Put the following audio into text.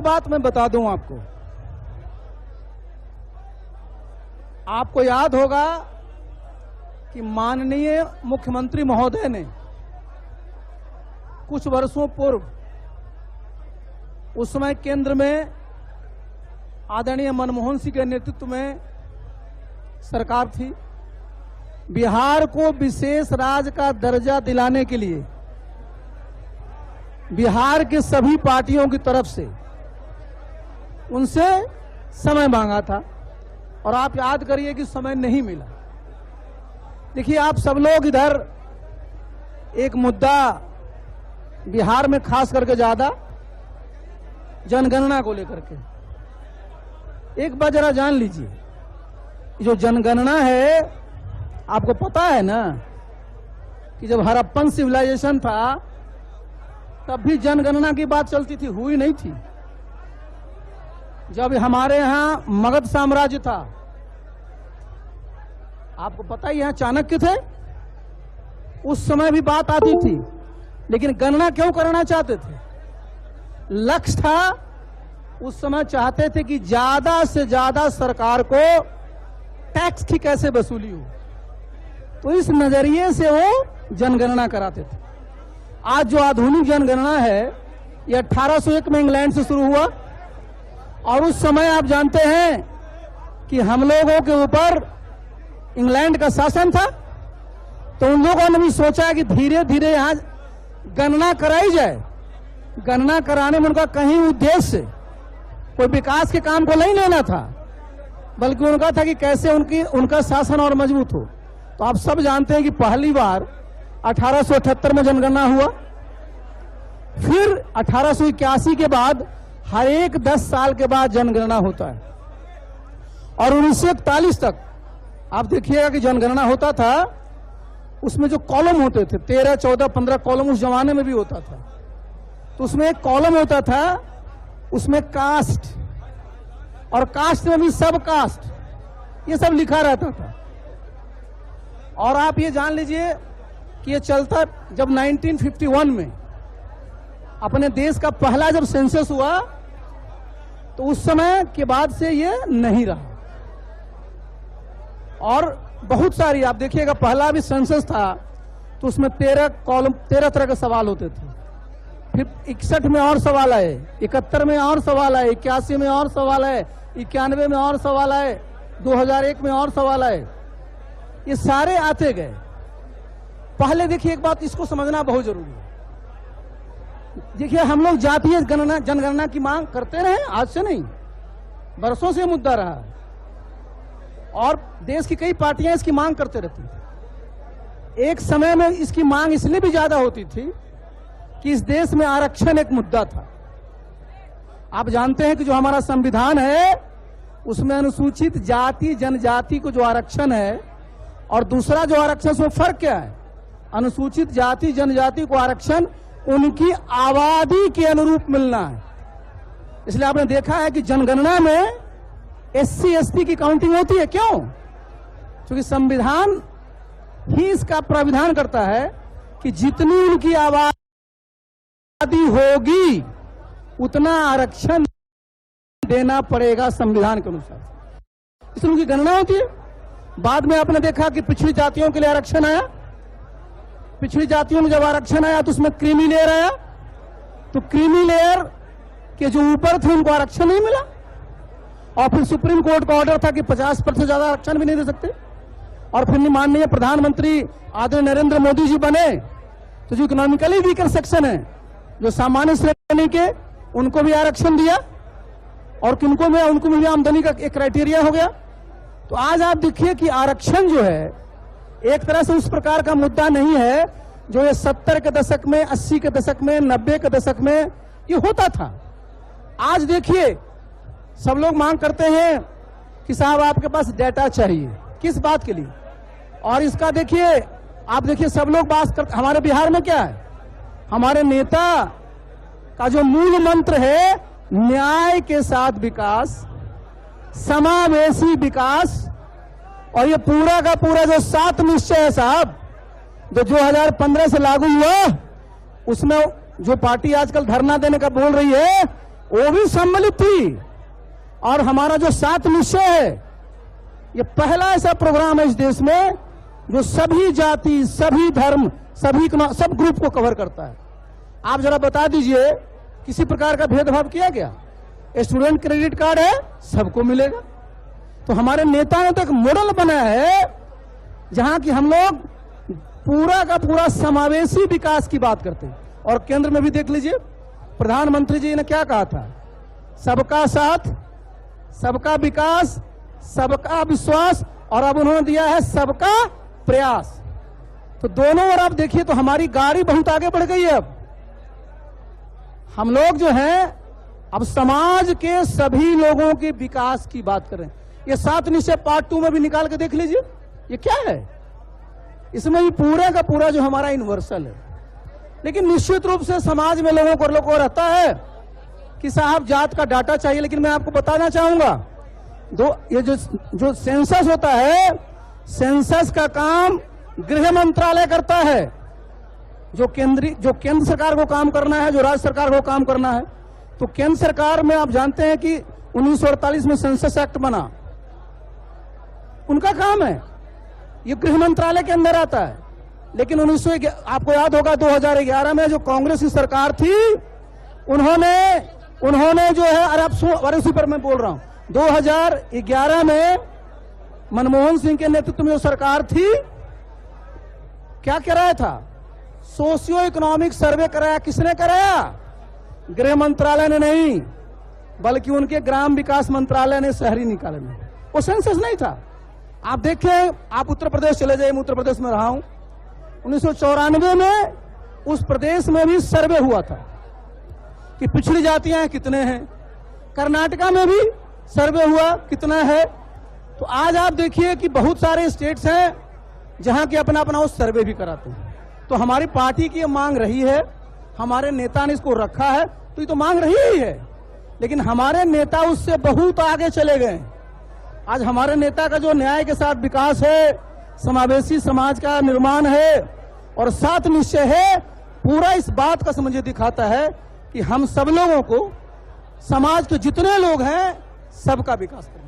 बात मैं बता दूं आपको याद होगा कि माननीय मुख्यमंत्री महोदय ने कुछ वर्षों पूर्व, उस समय केंद्र में आदरणीय मनमोहन सिंह के नेतृत्व में सरकार थी, बिहार को विशेष राज्य का दर्जा दिलाने के लिए बिहार के सभी पार्टियों की तरफ से उनसे समय मांगा था और आप याद करिए कि समय नहीं मिला। देखिए, आप सब लोग इधर एक मुद्दा बिहार में खास करके ज्यादा जनगणना को लेकर के, एक बार जरा जान लीजिए, जो जनगणना है, आपको पता है ना कि जब हड़प्पन सिविलाइजेशन था तब भी जनगणना की बात चलती थी, हुई नहीं थी। जब हमारे यहां मगध साम्राज्य था, आपको पता ही, यहां चाणक्य थे, उस समय भी बात आती थी, लेकिन गणना क्यों करना चाहते थे? लक्ष्य था, उस समय चाहते थे कि ज्यादा से ज्यादा सरकार को टैक्स की कैसे वसूली हो, तो इस नजरिए से वो जनगणना कराते थे। आज जो आधुनिक जनगणना है, ये 1801 में इंग्लैंड से शुरू हुआ और उस समय आप जानते हैं कि हम लोगों के ऊपर इंग्लैंड का शासन था, तो उन लोगों ने भी सोचा कि धीरे धीरे यहां गणना कराई जाए। गणना कराने में उनका कहीं उद्देश्य कोई विकास के काम को नहीं लेना था, बल्कि उनका था कि कैसे उनका शासन और मजबूत हो। तो आप सब जानते हैं कि पहली बार 1878 में जनगणना हुआ, फिर 1881 के बाद हर एक 10 साल के बाद जनगणना होता है, और 1941 तक आप देखिएगा कि जनगणना होता था। उसमें जो कॉलम होते थे, 13, 14, 15 कॉलम उस जमाने में भी होता था, तो उसमें एक कॉलम होता था, उसमें कास्ट, और कास्ट में भी सब कास्ट, ये सब लिखा रहता था। और आप ये जान लीजिए कि ये चलता, जब 1951 में अपने देश का पहला जब सेंसस हुआ, तो उस समय के बाद से ये नहीं रहा। और बहुत सारी, आप देखिएगा, पहला भी सेंसस था तो उसमें 13 कॉलम, 13 तरह के सवाल होते थे। फिर 61 में और सवाल आए, 71 में और सवाल आए, 81 में और सवाल आए, 91 में और सवाल आए, 2001 में और सवाल आए, ये सारे आते गए। पहले देखिए, एक बात इसको समझना बहुत जरूरी है। देखिए, हम लोग जातीय जनगणना की मांग करते रहे, आज से नहीं, बरसों से मुद्दा रहा है, और देश की कई पार्टियां इसकी मांग करते रहती थी। एक समय में इसकी मांग इसलिए भी ज्यादा होती थी कि इस देश में आरक्षण एक मुद्दा था। आप जानते हैं कि जो हमारा संविधान है, उसमें अनुसूचित जाति जनजाति को जो आरक्षण है, और दूसरा जो आरक्षण, उसमें फर्क क्या है? अनुसूचित जाति जनजाति को आरक्षण उनकी आबादी के अनुरूप मिलना है। इसलिए आपने देखा है कि जनगणना में SC ST की काउंटिंग होती है। क्यों? क्योंकि संविधान ही इसका प्राविधान करता है कि जितनी उनकी आबादी होगी उतना आरक्षण देना पड़ेगा संविधान के अनुसार, इसलिए उनकी गणना होती है। बाद में आपने देखा कि पिछड़ी जातियों के लिए आरक्षण आया, पिछड़ी जातियों में जब आरक्षण आया तो उसमें क्रीमी लेयर आया, तो क्रीमी लेयर के जो ऊपर थे उनको आरक्षण नहीं मिला, और फिर सुप्रीम कोर्ट का ऑर्डर था कि 50% से ज्यादा आरक्षण भी नहीं दे सकते। और फिर माननीय प्रधानमंत्री आदरणीय नरेंद्र मोदी जी बने, तो जो इकोनॉमिकली वीकर सेक्शन है, जो सामान्य श्रेणी के, उनको भी आरक्षण दिया, और किनको में, उनको भी आमदनी का एक क्राइटेरिया हो गया। तो आज आप देखिए कि आरक्षण जो है एक तरह से उस प्रकार का मुद्दा नहीं है जो ये 70 के दशक में, 80 के दशक में, 90 के दशक में ये होता था। आज देखिए, सब लोग मांग करते हैं कि साहब आपके पास डेटा चाहिए, किस बात के लिए? और इसका देखिए, आप देखिए, सब लोग बात करते, हमारे बिहार में क्या है, हमारे नेता का जो मूल मंत्र है, न्याय के साथ विकास, समावेशी विकास, और ये पूरा का पूरा जो 7 निश्चय है साहब, जो 2015 से लागू हुआ, उसमें जो पार्टी आजकल धरना देने का बोल रही है, वो भी सम्मिलित थी। और हमारा जो 7 निश्चय है, ये पहला ऐसा प्रोग्राम है इस देश में जो सभी जाति, सभी धर्म, सब ग्रुप को कवर करता है। आप जरा बता दीजिए, किसी प्रकार का भेदभाव किया गया? स्टूडेंट क्रेडिट कार्ड है, सबको मिलेगा। तो हमारे नेता ने तो एक मॉडल बनाया है जहां की हम लोग पूरा का पूरा समावेशी विकास की बात करते हैं। और केंद्र में भी देख लीजिए, प्रधानमंत्री जी ने क्या कहा था? सबका साथ, सबका विकास, सबका विश्वास, और अब उन्होंने दिया है सबका प्रयास। तो दोनों ओर आप देखिए तो हमारी गाड़ी बहुत आगे बढ़ गई है। अब हम लोग जो हैं अब समाज के सभी लोगों के विकास की बात कर रहे हैं। ये 7 निश्चय पार्ट 2 में भी निकाल के देख लीजिए, ये क्या है? इसमें भी पूरा का पूरा जो हमारा यूनिवर्सल है। लेकिन निश्चित रूप से समाज में लोगों को रहता है कि साहब जात का डाटा चाहिए। लेकिन मैं आपको बताना चाहूंगा, ये जो सेंसस होता है, सेंसस का काम गृह मंत्रालय करता है। जो केंद्र सरकार को काम करना है, जो राज्य सरकार को काम करना है। तो केंद्र सरकार में आप जानते हैं कि 1948 में सेंसस एक्ट बना, उनका काम है, ये गृह मंत्रालय के अंदर आता है। लेकिन आपको याद होगा 2011 में जो कांग्रेस की सरकार थी, उन्होंने जो है, अरे उसी पर मैं बोल रहा हूं, 2011 में मनमोहन सिंह के नेतृत्व में जो सरकार थी, क्या कराया था? सोशियो इकोनॉमिक सर्वे कराया। किसने कराया? गृह मंत्रालय ने नहीं, बल्कि उनके ग्राम विकास मंत्रालय ने, शहरी निकाय ने। वो सेंसस नहीं था। आप देखें, आप उत्तर प्रदेश चले जाइए, मैं उत्तर प्रदेश में रहा हूं। 1994 में उस प्रदेश में भी सर्वे हुआ था कि पिछड़ी जातियां कितने हैं। कर्नाटका में भी सर्वे हुआ, कितना है। तो आज आप देखिए कि बहुत सारे स्टेट्स हैं जहां की अपना अपना उस सर्वे भी कराते हैं। तो हमारी पार्टी की ये मांग रही है, हमारे नेता ने इसको रखा है, तो ये तो मांग रही ही है। लेकिन हमारे नेता उससे बहुत आगे चले गए। आज हमारे नेता का जो न्याय के साथ विकास है, समावेशी समाज का निर्माण है और 7 निश्चय है, पूरा इस बात का मुझे दिखाता है कि हम सब लोगों को, समाज के जितने लोग हैं, सबका विकास करना।